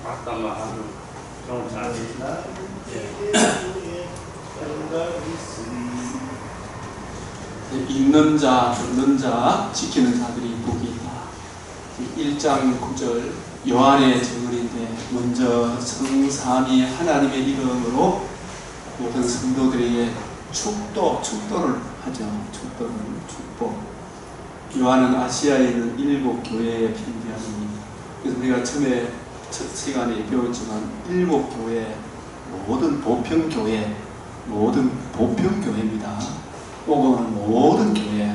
아까만 좀 잘해. 읽는 자, 듣는 자, 지키는 자들이 복이 있다. 1장 9절 요한의 증언인데, 먼저 성삼위 하나님의 이름으로 모든 성도들에게 축도를 하죠. 축복. 요한은 아시아에 있는 7교회에 편지하니, 그래서 우리가 처음에 첫 시간에 배웠지만 7교회, 모든 보편교회입니다. 오고는 모든 교회.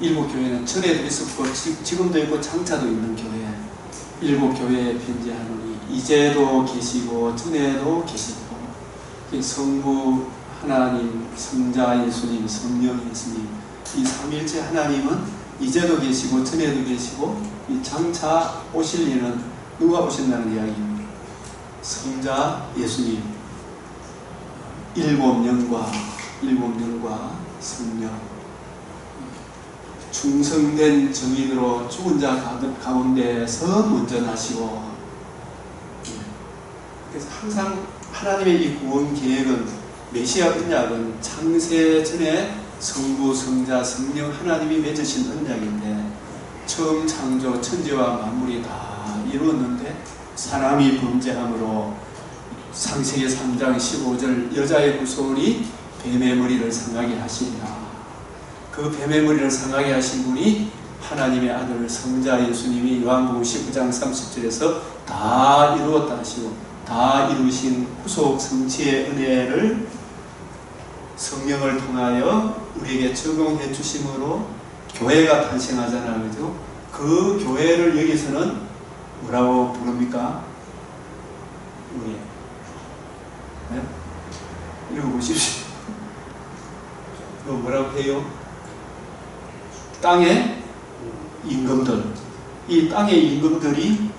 7교회는 전에도 있었고 지금도 있고 장차도 있는 교회. 7교회에 편지하노니 이제도 계시고 전에도 계시고, 성부 하나님, 성자 예수님, 성령 예수님, 이 삼일체 하나님은 이제도 계시고 전에도 계시고, 이 장차 오실 이는 누가 오신다는 이야기입니다. 성자 예수님, 일곱 영과 성령, 충성된 증인으로 죽은 자 가운데서 먼저 나시고, 그래서 항상 하나님의 이 구원 계획은, 메시아 언약은 창세 전에 성부, 성자, 성령 하나님이 맺으신 언약인데, 처음 창조 천지와 만물이 다 이루었는데 사람이 범죄함으로 창세기 3장 15절 여자의 후손이 뱀의 머리를 상하게 하시리라. 그 뱀의 머리를 상하게 하신 분이 하나님의 아들 성자 예수님이 요한복음 19장 30절에서 다 이루었다 하시고, 다 이루신 후속 성취의 은혜를 성령을 통하여 우리에게 적용해 주심으로 교회가 탄생하잖아요. 그죠? 그 교회를 여기서는 뭐라고 부릅니까? 우리. 네? 읽어보십시오. 이거 뭐라고 해요? 땅의 임금들. 이 땅의 임금들이,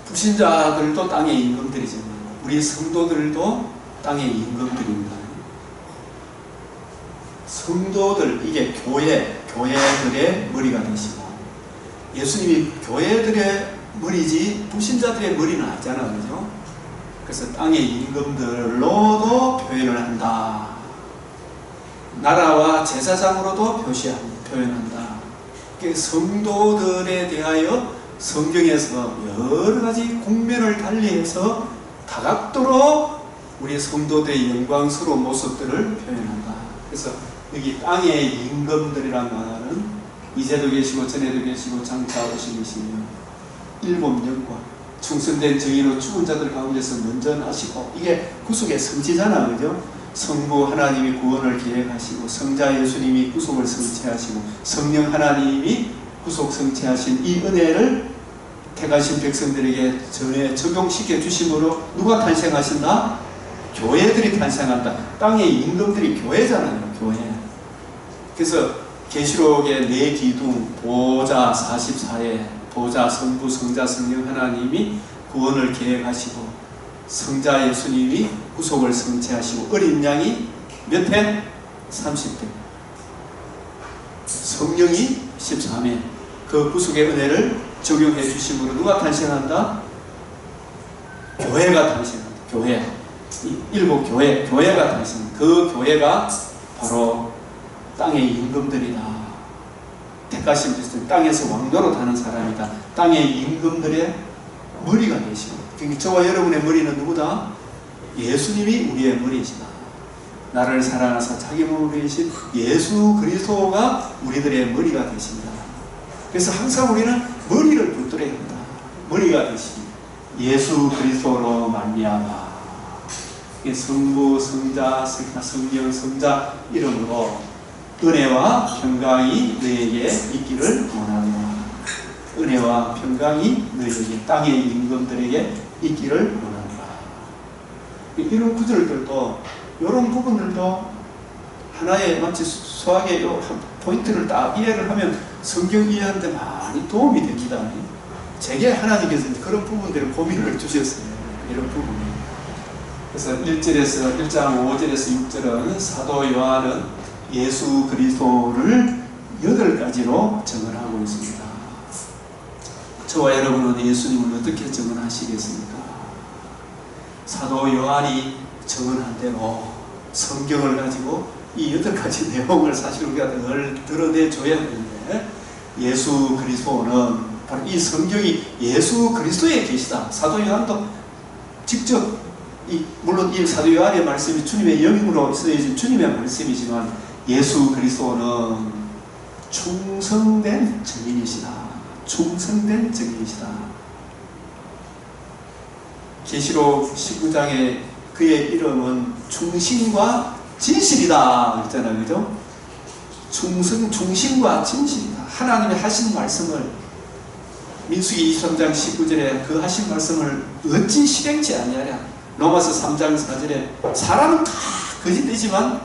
불신자들도 땅의 임금들이지만 우리 성도들도 땅의 임금들입니다. 성도들, 이게 교회들의 머리가 되시고, 예수님이 교회들의 머리지 불신자들의 머리는 아니잖아요. 그죠? 그래서 땅의 임금들로도 표현을 한다. 나라와 제사장으로도 표현한다. 성도들에 대하여 성경에서 여러 가지 국면을 달리해서 다각도로 우리 성도들의 영광스러운 모습들을 표현한다. 그래서 여기 땅의 임금들이란 말은 이제도 계시고 전에도 계시고 장차 오시며 일곱 영과 충성된 정의로 죽은 자들 가운데서 먼저 나시고, 이게 구속의 성취잖아. 그죠? 성부 하나님이 구원을 계획하시고, 성자 예수님이 구속을 성취하시고, 성령 하나님이 구속 성취하신 이 은혜를 택하신 백성들에게 전에 적용시켜 주심으로 누가 탄생하신다? 교회들이 탄생한다. 땅의 임금들이 교회잖아요. 교회. 그래서 계시록의 네 기둥, 보좌 44에 보좌, 성부, 성자, 성령 하나님이 구원을 계획하시고, 성자 예수님이 구속을 성취하시고, 어린 양이 몇 회? 30회, 성령이 13회. 그 구속의 은혜를 적용해 주심으로 누가 탄생한다? 교회가 탄생한다. 교회. 일곱 교회가 탄생한다. 그 교회가 바로 땅의 임금들이다. 택하신 백성, 땅에서 왕노로 타는 사람이다. 땅의 임금들의 머리가 되시고, 그러니까 저와 여러분의 머리는 누구다? 예수님이 우리의 머리이시다. 나를 사랑하사 자기 몸을 내신 예수 그리스도가 우리들의 머리가 되십니다. 그래서 항상 우리는 머리를 붙들어야 한다. 머리가 되십니다. 예수 그리스도로 말미암아, 성부, 성자, 성령, 성자 이름으로 은혜와 평강이 너에게 있기를 원하노라. 은혜와 평강이 너에게, 땅의 임금들에게 있기를 원하노라. 이런 구절들도, 이런 부분들도 하나의 마치 수학의 포인트를 딱 이해를 하면 성경 이해하는데 많이 도움이 됩니다. 제게 하나님께서 그런 부분들을 고민을 주셨어요. 이런 부분이. 그래서 1장 5절에서 6절은 사도 요한은 예수 그리스도를 8가지로 정언하고 있습니다. 저와 여러분은 예수님을 어떻게 증언하시겠습니까? 사도 요한이 증언한 대로 성경을 가지고 이 8가지 내용을 사실 우리가 늘 드러내줘야 되는데, 예수 그리스도는 바로 이 성경이 예수 그리스도에 계시다. 사도 요한도 직접 물론 이 사도 요한의 말씀이 주님의 영으로 쓰여진 주님의 말씀이지만, 예수 그리스도는 충성된 증인이시다. 충성된 증인이시다. 계시록 19장에 그의 이름은 충신과 진실이다 그랬잖아요. 그죠? 충신과 진실이다. 하나님이 하신 말씀을, 민수기 23장 19절에 그 하신 말씀을 어찌 실행치 아니하랴. 로마서 3장 4절에 사람은 다 거짓되지만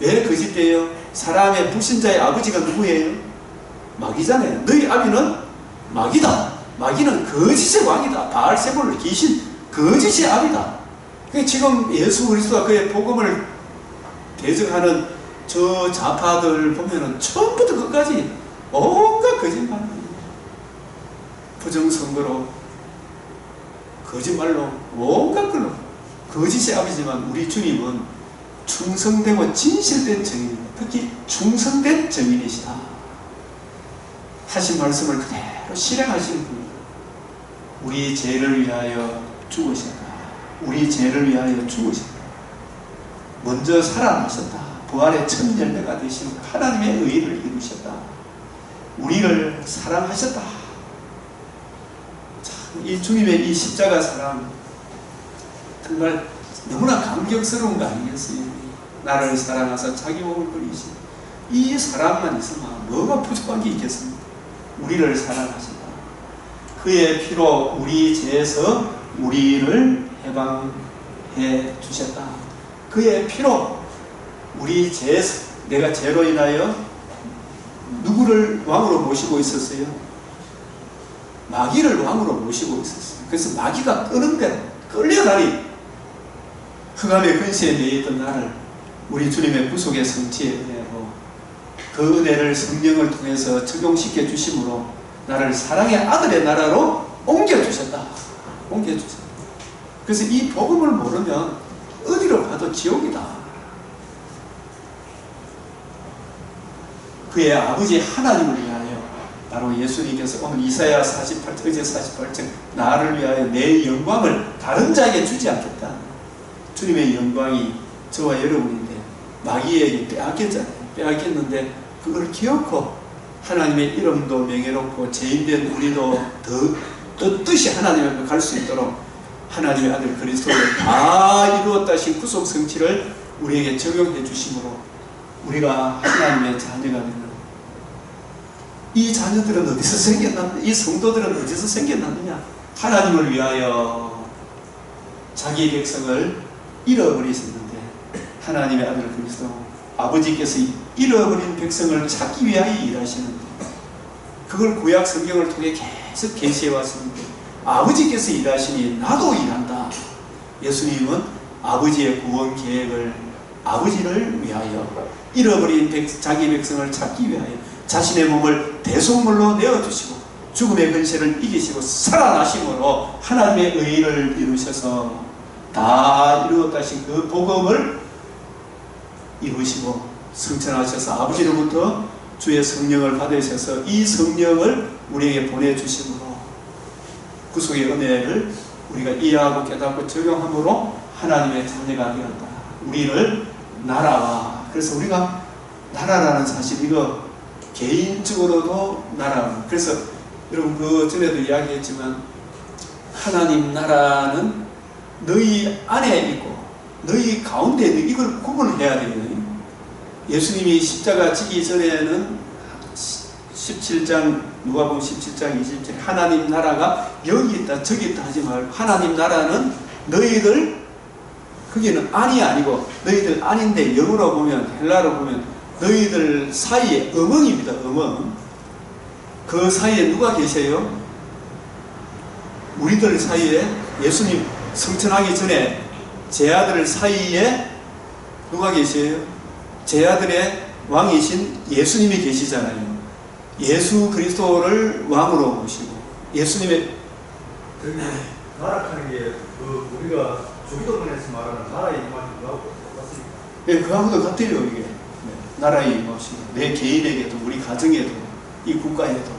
왜 거짓돼요? 사람의 불신자의 아버지가 누구예요? 마귀잖아요. 너희 아비는 마귀다. 마귀는 거짓의 왕이다. 바알세불 귀신 거짓의 아비다. 지금 예수 그리스도가 그의 복음을 대적하는 저 좌파들 보면은 처음부터 끝까지 온갖 거짓말, 부정선거로, 거짓말로, 온갖 걸로 거짓의 아비지만, 우리 주님은 충성되고 진실된 증인입니다. 특히 충성된 증인이시다. 하신 말씀을 그대로 실행하시는 분입니다. 우리 죄를 위하여 죽으셨다. 우리 죄를 위하여 죽으셨다. 먼저 살아나셨다. 부활의 첫 열매가 되신 하나님의 의를 이루셨다. 우리를 사랑하셨다. 참, 이 주님의 이 십자가 사랑 정말 너무나 감격스러운 거 아니겠어요? 나를 사랑하사 자기 몸을 버리신 이 사랑만 있으면 뭐가 부족한 게 있겠습니까? 우리를 사랑하신다. 그의 피로 우리 죄에서 우리를 해방해 주셨다. 그의 피로 우리 죄에서, 내가 죄로 인하여 누구를 왕으로 모시고 있었어요? 마귀를 왕으로 모시고 있었어요. 그래서 마귀가 끄는 대로 끌려다니 흑암의 근시에 매여 있던 나를 우리 주님의 구속의 성취의 은혜로, 그 은혜를 성령을 통해서 적용시켜 주심으로 나를 사랑의 아들의 나라로 옮겨주셨다. 옮겨주셨다. 그래서 이 복음을 모르면 어디로 가도 지옥이다. 그의 아버지 하나님을 위하여, 바로 예수님께서 오늘 이사야 48장, 어제 48장, 나를 위하여 내 영광을 다른 자에게 주지 않겠다. 주님의 영광이 저와 여러분인데 마귀에게 빼앗겼잖아요. 빼앗겼는데 그걸 기억하고 하나님의 이름도 명예롭고 죄인된 우리도 더 뜻이 하나님 앞에 갈 수 있도록 하나님의 아들 그리스도를 다 이루었다 하신 구속 성취를 우리에게 적용해 주심으로 우리가 하나님의 자녀가 되는, 이 자녀들은 어디서 생겨났느냐? 이 성도들은 어디서 생겨났느냐? 하나님을 위하여 자기 백성을 잃어버리셨는데, 하나님의 아들 그리스도 아버지께서 잃어버린 백성을 찾기 위하여 일하시는데, 그걸 구약 성경을 통해 계속 계시해 왔습니다. 아버지께서 일하시니 나도 일한다. 예수님은 아버지의 구원 계획을, 아버지를 위하여, 잃어버린 자기 백성을 찾기 위하여 자신의 몸을 대속물로 내어주시고 죽음의 근세를 이기시고 살아나심으로 하나님의 의를 이루셔서 다 이루었다 하신 그 복음을 이루시고 성천하셔서 아버지로부터 주의 성령을 받으셔서 이 성령을 우리에게 보내주심으로 구속의 은혜를 우리가 이해하고 깨닫고 적용함으로 하나님의 자녀가 되었다. 우리를 나라와, 그래서 우리가 나라라는 사실, 이거 개인적으로도 나라. 그래서 여러분 그 전에도 이야기했지만 하나님 나라는 너희 안에 있고 너희 가운데 있는, 이걸 구분해야 되거든요. 예수님이 십자가 지기 전에는 17장, 누가복음 17장 20절 하나님 나라가 여기 있다 저기 있다 하지 말고, 하나님 나라는 너희들, 거기는 안이 아니고 너희들 안인데, 영어로 보면, 헬라로 보면 너희들 사이에 음흥입니다. 음흥. 그 사이에 누가 계세요? 우리들 사이에, 예수님 성천하기 전에 제 아들 사이에 누가 계세요? 제 아들의 왕이신 예수님이 계시잖아요. 예수 그리스도를 왕으로 모시고 예수님의 저기 나락하는 게 우리가 주기도문에서 말하는 나라의 임하기도 하고 똑같습니다. 예, 그하고도 같아요. 이게 나라의 임하심, 내 개인에게도 우리 가정에도 이 국가에도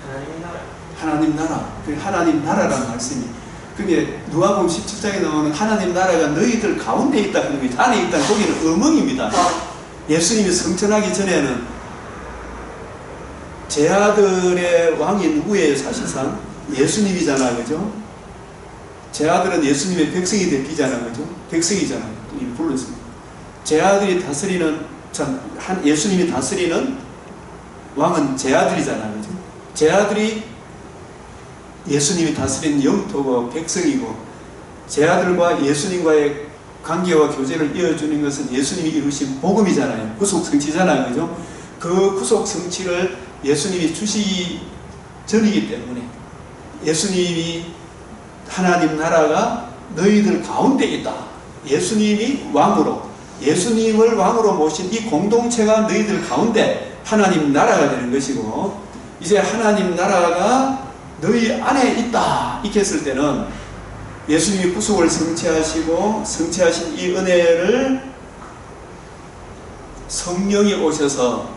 하나님의 나라. 하나님 나라, 그 하나님 나라라는 말씀이 그게 누가복음 17장에 나오는 하나님 나라가 너희들 가운데 있다 그런 게 안에 있다 거기는 의문입니다. 예수님이 성천하기 전에는 제 아들의 왕이 누구예요? 사실상 예수님이잖아, 그죠? 제 아들은 예수님의 백성이 될 기잖아, 그죠? 백성이잖아요. 이 불렀습니다. 제 아들이 다스리는 예수님이 다스리는 왕은 제 아들이잖아, 그죠? 제 아들이 예수님이 다스리는 영토고 백성이고 제 아들과 예수님과의 관계와 교제를 이어주는 것은 예수님이 이루신 복음이잖아요. 구속 성취잖아요, 그죠? 그 구속 성취를 예수님이 주시기 전이기 때문에 예수님이 하나님 나라가 너희들 가운데 있다. 예수님이 왕으로 예수님을 왕으로 모신 이 공동체가 너희들 가운데 하나님 나라가 되는 것이고 이제 하나님 나라가 너희 안에 있다. 이렇게 했을 때는 예수님이 구속을 성취하시고 성취하신 이 은혜를 성령이 오셔서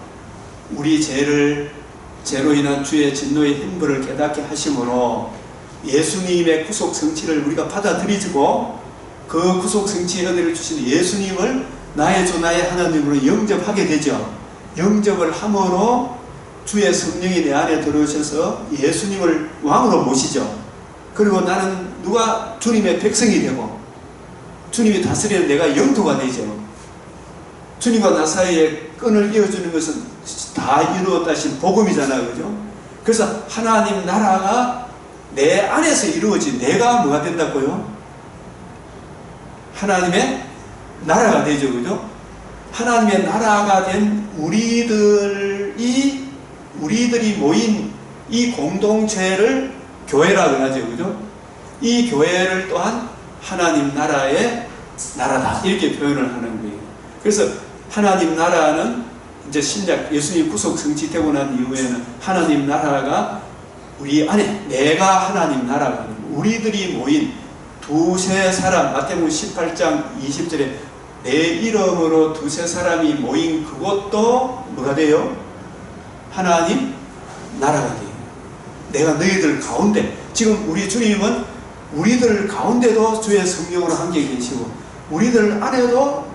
우리 죄로 인한 주의 진노의 힘벌을 깨닫게 하심으로 예수님의 구속 성취를 우리가 받아들이고 그 구속 성취의 은혜를 주신 예수님을 나의 주 나의 하나님으로 영접하게 되죠. 영접을 함으로 주의 성령이 내 안에 들어오셔서 예수님을 왕으로 모시죠. 그리고 나는 누가 주님의 백성이 되고 주님이 다스리는 내가 영토가 되죠. 주님과 나 사이에 끈을 이어주는 것은 다 이루었다신 복음이잖아요, 그죠? 그래서 하나님 나라가 내 안에서 이루어진 내가 뭐가 된다고요? 하나님의 나라가 되죠, 그죠? 하나님의 나라가 된 우리들이 모인 이 공동체를 교회라고 하죠, 그죠? 이 교회를 또한 하나님 나라의 나라다 이렇게 표현을 하는 거예요. 그래서 하나님 나라는 이제 신약 예수님 구속 성취되고 난 이후에는 하나님 나라가 우리 안에 내가 하나님 나라가 우리들이 모인 두세 사람 마태복음 18장 20절에 내 이름으로 두세 사람이 모인 그것도 뭐가 돼요? 하나님 나라가 돼요. 내가 너희들 가운데 지금 우리 주님은 우리들 가운데도 주의 성령으로 함께 계시고 우리들 안에도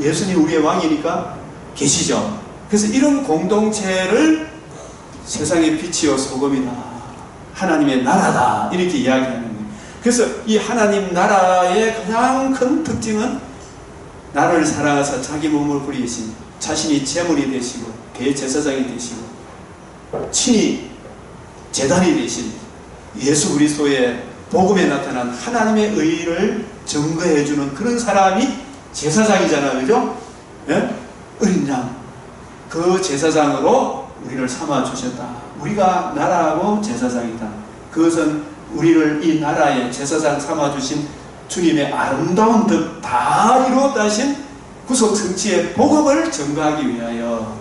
예수님 우리의 왕이니까 계시죠. 그래서 이런 공동체를 세상의 빛이요 소금이다. 하나님의 나라다. 이렇게 이야기하는 거예요. 그래서 이 하나님 나라의 가장 큰 특징은 나를 사랑하사 자기 몸을 부리신 자신이 제물이 되시고 대제사장이 되시고 친히 제단이 되신 예수 그리스도의 복음에 나타난 하나님의 의를 증거해주는 그런 사람이 제사장이잖아요, 그죠? 예? 어린 양, 그 제사장으로 우리를 삼아주셨다. 우리가 나라하고 제사장이다. 그것은 우리를 이 나라의 제사장 삼아주신 주님의 아름다운 뜻 다 이루었다 하신 구속 성취의 복음을 증거하기 위하여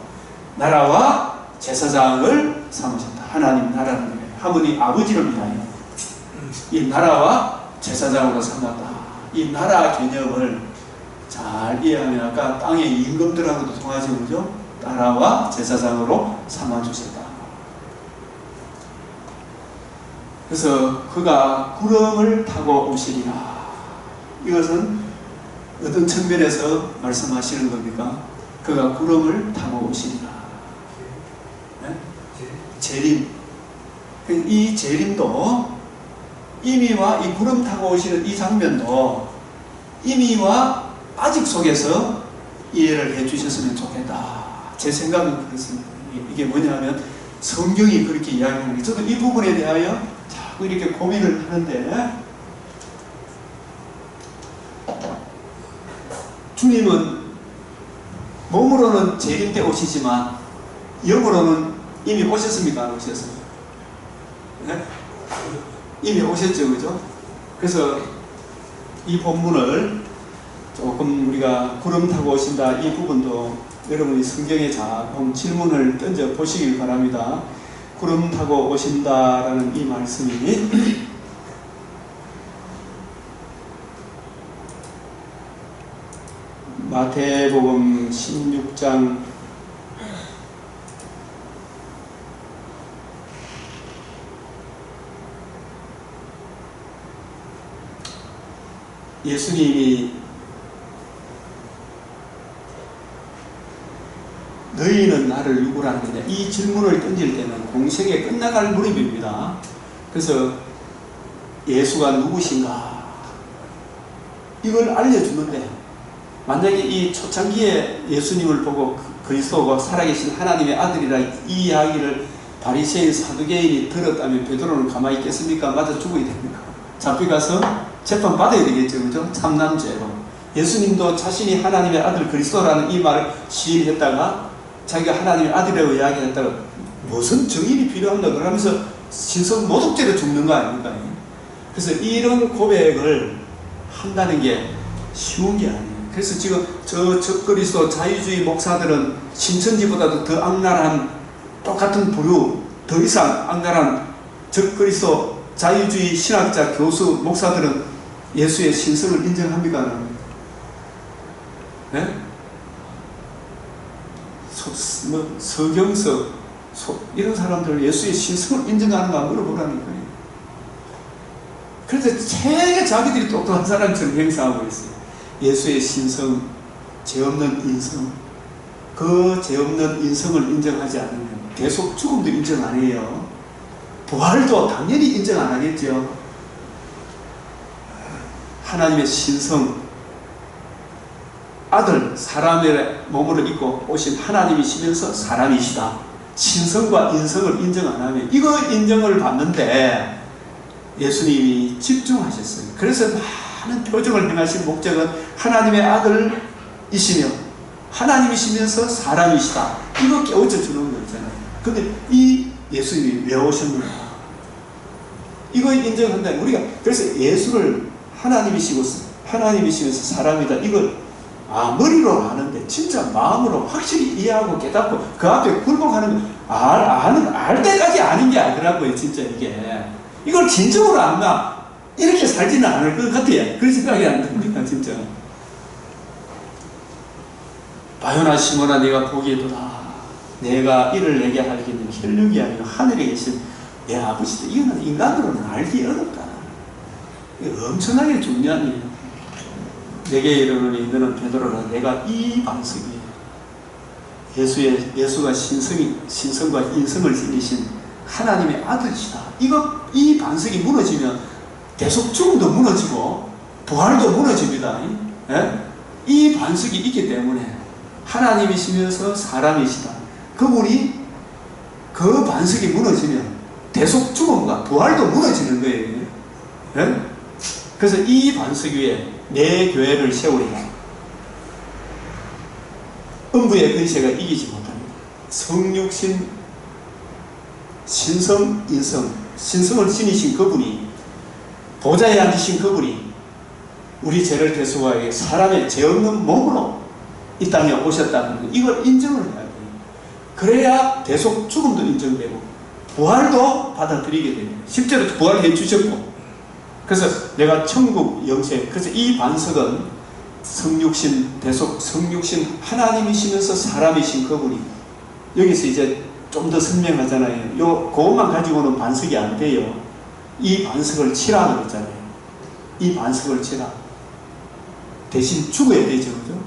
나라와 제사장을 삼으셨다. 하나님 나라를 위하여, 하나님 아버지를 위하여 이 나라와 제사장으로 삼았다. 이 나라 개념을 잘 이해하면 아까 땅의 임금들하고도 통하죠, 그죠? 나라와 제사장으로 삼아주셨다. 그래서 그가 구름을 타고 오시리라. 이것은 어떤 측면에서 말씀하시는 겁니까? 그가 구름을 타고 오시리라. 네? 재림. 이 재림도 임의와 이 구름 타고 오시는 이 장면도 임의와 아직 속에서 이해를 해 주셨으면 좋겠다. 제 생각은 그렇습니다. 이게 뭐냐면 성경이 그렇게 이야기하는 게 저도 이 부분에 대하여 자꾸 이렇게 고민을 하는데 주님은 몸으로는 재림 때 오시지만 영으로는 이미 오셨습니까? 안 오셨어요? 네? 이미 오셨죠, 그죠? 그래서 이 본문을 조금 우리가 구름 타고 오신다 이 부분도 여러분이 성경에 자 질문을 던져 보시길 바랍니다. 구름 타고 오신다라는 이 말씀이 마태복음 16장 '예수님이 너희는 나를 누구라 하느냐' 이 질문을 던질 때는 공생에 끝나갈 무렵입니다. 그래서 예수가 누구신가 이걸 알려주는데, 만약에 이 초창기에 예수님을 보고 그리스도가 살아계신 하나님의 아들이라 이 이야기를 바리새인 사두개인이 들었다면 베드로는 가만히 있겠습니까? 맞아 죽어야 됩니까? 잡혀가서 재판 받아야 되겠죠, 그죠? 참남죄로. 예수님도 자신이 하나님의 아들 그리스도라는 이 말을 시인했다가 자기가 하나님의 아들이라고 이야기했다가 무슨 증인이 필요한다 그러면서 신성 모독죄로 죽는 거 아닙니까? 그래서 이런 고백을 한다는 게 쉬운 게 아니에요. 그래서 지금 저 적그리스도 자유주의 목사들은 신천지보다도 더 악랄한, 똑같은 부류, 더 이상 악랄한 적그리스도 자유주의 신학자, 교수, 목사들은 예수의 신성을 인정합니까? 네? 서경석 이런 사람들 예수의 신성을 인정하는가 물어보라니까요. 그래서 되게 자기들이 똑똑한 사람처럼 행사하고 있어요. 예수의 신성, 죄 없는 인성, 그 죄 없는 인성을 인정하지 않으면 계속 죽음도 인정 안 해요. 부활도 당연히 인정 안 하겠죠. 하나님의 신성, 아들, 사람의 몸으로 입고 오신 하나님이시면서 사람이시다. 신성과 인성을 인정 안 하면 이거 인정을 받는데 예수님이 집중하셨어요. 그래서 많은 표적을 행하신 목적은 하나님의 아들이시며 하나님이시면서 사람이시다. 이거 깨우쳐 주는 거잖아요. 근데 이 예수님이 왜 오셨는가? 이거 인정한다. 우리가 그래서 예수를 하나님이시면서 사람이다. 이걸 머리로 아는데 진짜 마음으로 확실히 이해하고 깨닫고 그 앞에 굴복하는 알 때까지 아는 게 아니더라고요. 진짜 이걸 진정으로 안다. 이렇게 살지는 않을 것 같아요. 그런 생각이 안 듭니다. 진짜. 바요나 시몬아 네가 보기에도다. 내가 이를 내게 알기는 혈육이 아니라 하늘에 계신 내 아버지다. 이거는 인간으로는 알기 어렵다. 이거 엄청나게 중요한 일이에요. 내게 이르노니 너는 베드로라. 내가 이 반석 위에 예수가 신성과 인성을 지니신 하나님의 아들이시다. 이 반석이 무너지면 계속 죽음도 무너지고 부활도 무너집니다. 예? 이 반석이 있기 때문에 하나님이시면서 사람이시다. 그분이 그 반석이 무너지면 계속 죽음과 부활도 무너지는 거예요. 예? 그래서 이 반석 위에 내 교회를 세우리라. 음부의 근세가 이기지 못합니다. 성육신, 신성, 인성, 신성을 지니신 그분이, 보좌에 앉으신 그분이 우리 죄를 대속하기 위해 사람의 죄 없는 몸으로 이 땅에 오셨다는 것, 이걸 인정을 해야 돼요. 그래야 대속 죽음도 인정되고 부활도 받아들이게 됩니다. 실제로 부활해 주셨고, 그래서 내가 천국 영생, 그래서 이 반석은 성육신, 대속, 성육신 하나님이시면서 사람이신 그분이, 여기서 이제 좀 더 설명하잖아요. 그것만 가지고는 반석이 안 돼요. 이 반석을 치라 그랬잖아요. 이 반석을 치라. 대신 죽어야 되죠, 그죠?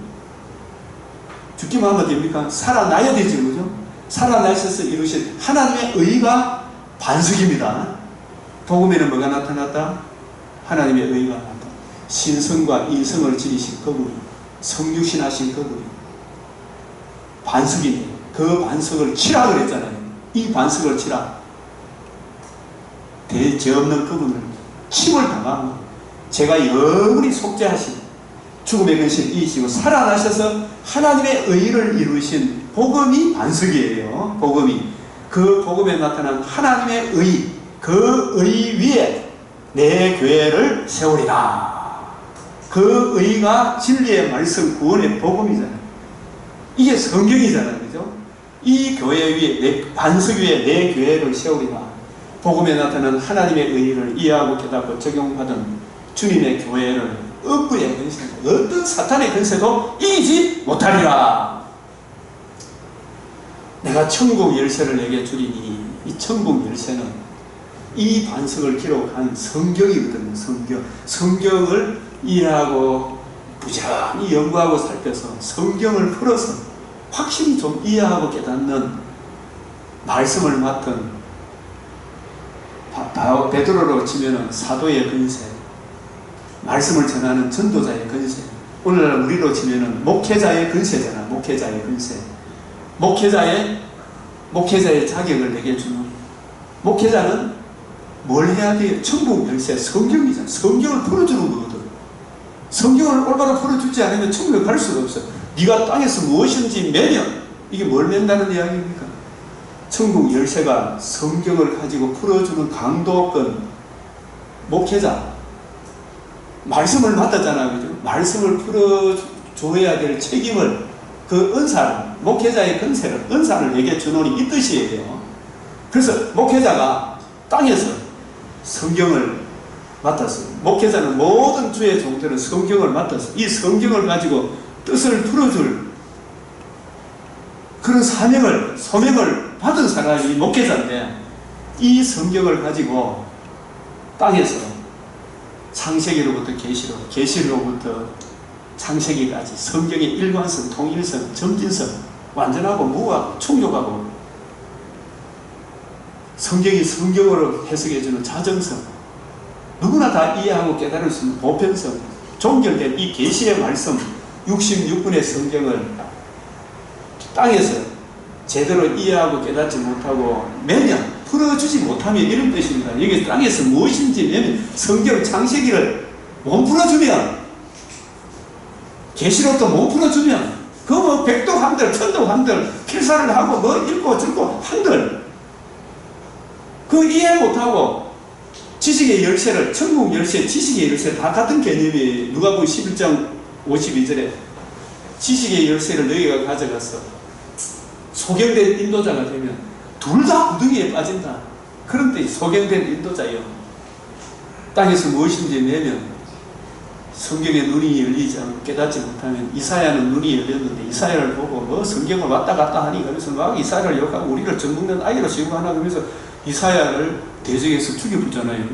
죽기만 하면 됩니까? 살아나야 되죠, 그죠? 살아나셔서 이루신 하나님의 의가 반석입니다. 복음에는 뭐가 나타났다? 하나님의 의가 나타났다. 신성과 인성을 지니신 그분이, 성육신하신 그분이 반석이네요. 그 반석을 치라 그랬잖아요. 이 반석을 치라. 대죄 없는 그분을 침을 당하고 제가 영원히 속죄하신 죽음의 근심 이기시고 살아나셔서 하나님의 의를 이루신 복음이 반석이에요. 복음이. 그 복음에 나타난 하나님의 의, 그 의 위에 내 교회를 세우리라. 그 의가 진리의 말씀, 구원의 복음이잖아요. 이게 성경이잖아요. 그죠? 이 교회 위에 내 반석 위에 내 교회를 세우리라. 복음에 나타난 하나님의 의의를 이해하고 깨닫고 적용받은 주님의 교회를 억부의 근세, 어떤 사탄의 근세도 이기지 못하리라. 내가 천국 열쇠를 내게 주리니, 이 천국 열쇠는 이 반석을 기록한 성경이거든요. 성경을 이해하고 부지런히 연구하고 살펴서 성경을 풀어서 확실히 좀 이해하고 깨닫는 말씀을 맡은 베드로로 치면 사도의 근세, 말씀을 전하는 전도자의 근세, 오늘날 우리로 치면 목회자의 근세잖아. 목회자의 근세, 목회자의 자격을 내게 주는, 목회자는 뭘 해야 돼요? 천국 열쇠, 성경이잖아. 성경을 풀어주는 거거든. 성경을 올바로 풀어주지 않으면 천국에 갈 수가 없어. 네가 땅에서 무엇인지 매면, 이게 뭘 맨다는 이야기입니까? 천국 열쇠가 성경을 가지고 풀어주는 강도권 목회자, 말씀을 맡았잖아, 그죠? 말씀을 풀어줘야 될 책임을, 그 은사를, 목회자의 근세를, 은사를 내게 주노니 이 뜻이에요. 그래서 목회자가 땅에서 성경을 맡았어요. 목회자는 모든 주의 종들은 성경을 맡았어요. 이 성경을 가지고 뜻을 풀어줄 그런 소명을 받은 사람이 목회자인데, 이 성경을 가지고 땅에서 창세기로부터 계시로부터 창세기까지 성경의 일관성, 통일성, 점진성, 완전하고 무하고 충족하고, 성경이 성경으로 해석해주는 자정성, 누구나 다 이해하고 깨달을 수 있는 보편성, 종결된 이 계시의 말씀 66분의 성경을 땅에서 제대로 이해하고 깨닫지 못하고 매년 풀어주지 못하면 이런 뜻입니다. 여기 땅에서 무엇인지 매면 성경 창세기를 못 풀어주면, 계시록도 못 풀어주면, 그 뭐 백도 한들 천도 한들 필사를 하고 뭐 읽고 듣고 한들 그 이해 못하고 지식의 열쇠를, 천국 열쇠, 지식의 열쇠 다 같은 개념이에요. 누가복음 11장 52절에 지식의 열쇠를 너희가 가져가서 소경된 인도자가 되면 둘 다 구덩이에 빠진다. 그런데 소경된 인도자요, 땅에서 무엇인지 내면 성경의 눈이 열리지 않고 깨닫지 못하면, 이사야는 눈이 열렸는데 이사야를 보고 뭐 성경을 왔다 갔다 하니 그래서 막 이사야를 욕하고 우리를 젖먹는 아이로 취급하나 그러면서 이사야를 대적해서 죽여보잖아요.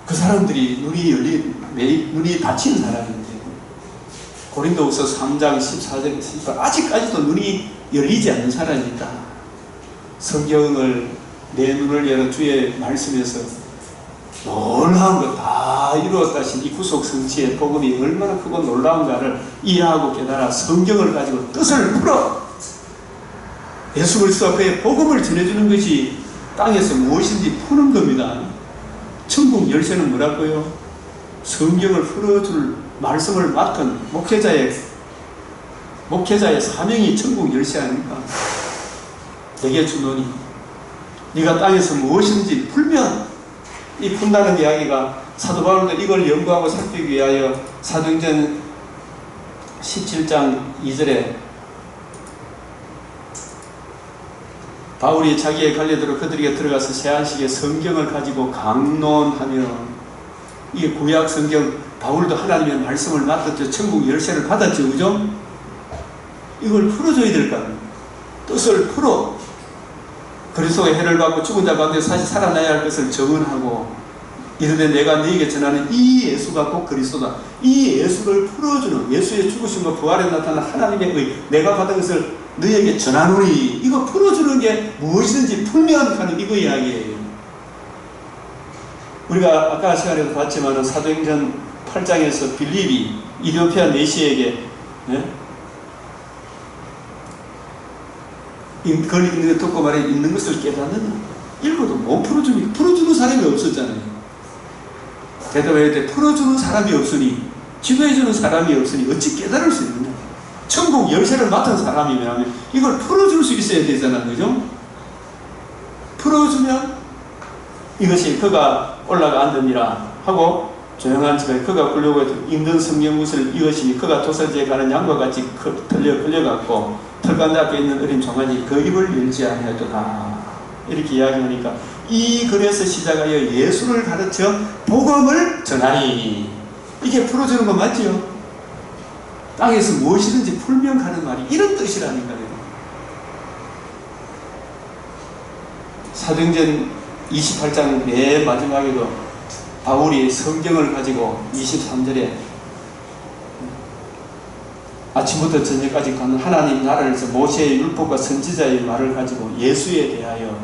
그 사람들이 눈이 닫힌 사람인데, 고린도후서 3장 14절에 18, 아직까지도 눈이 열리지 않는 사람이 있다. 성경을 내 눈을 열어 주의 말씀에서 놀라운 것 다 이루었다신 이 구속 성취의 복음이 얼마나 크고 놀라운가를 이해하고 깨달아 성경을 가지고 뜻을 풀어 예수 그리스도와 그의 복음을 전해주는 것이 땅에서 무엇인지 푸는 겁니다. 천국 열쇠는 뭐라고요? 성경을 풀어줄 말씀을 맡은 목회자의 사명이 천국 열쇠 아닙니까? 내게 주노니 네가 땅에서 무엇인지 풀면, 이 푼다는 이야기가 사도 바울도 이걸 연구하고 살피기 위하여 사도행전 17장 2절에 바울이 자기의 관례대로 그들에게 들어가서 새안식에 성경을 가지고 강론하며, 이게 구약 성경, 바울도 하나님의 말씀을 맡았죠. 천국 열쇠를 받았죠. 그죠? 이걸 풀어줘야 될 거 아니에요. 뜻을 풀어 그리스도의 해를 받고 죽은 자 가운데 다시 살아나야 할 것을 증언하고, 이르되 내가 너에게 전하는 이 예수가 곧 그리스도다. 이 예수를 풀어주는, 예수의 죽으심과 부활에 나타난 하나님의 의, 내가 받은 것을 너에게 전하노니, 이거 풀어주는 게 무엇이든지 풀면 하는 이거 이야기예요. 우리가 아까 시간에도 봤지만 사도행전 8장에서 빌립이 이디오피아 내시에게 그걸 읽는 거 듣고 말해 읽는 것을 깨닫느냐, 읽어도 못 풀어주는 사람이 없었잖아요. 대답해야 돼. 풀어주는 사람이 없으니, 지도해주는 사람이 없으니 어찌 깨달을 수 있느냐. 천국 열쇠를 맡은 사람이면 이걸 풀어줄 수 있어야 되잖아, 그죠? 풀어주면 이것이 그가 올라가 앉으니라 하고 조용한 집에 그가 굴려고 했던 읽는 성경 구슬을 이것이니 그가 도살지에 가는 양과 같이 끌려갔고 털가운데 앞에 있는 어린 종아지 그 입을 열지 아니하였도다. 이렇게 이야기하니까 이 글에서 시작하여 예수를 가르쳐 복음을 전하니, 이게 풀어주는 거 맞지요? 땅에서 무엇이든지 풀면 가는 말이 이런 뜻이라니까요. 사도행전 28장 맨 마지막에도 바울이 성경을 가지고 23절에 아침부터 저녁까지 가는 하나님 나라에서 모세의 율법과 선지자의 말을 가지고 예수에 대하여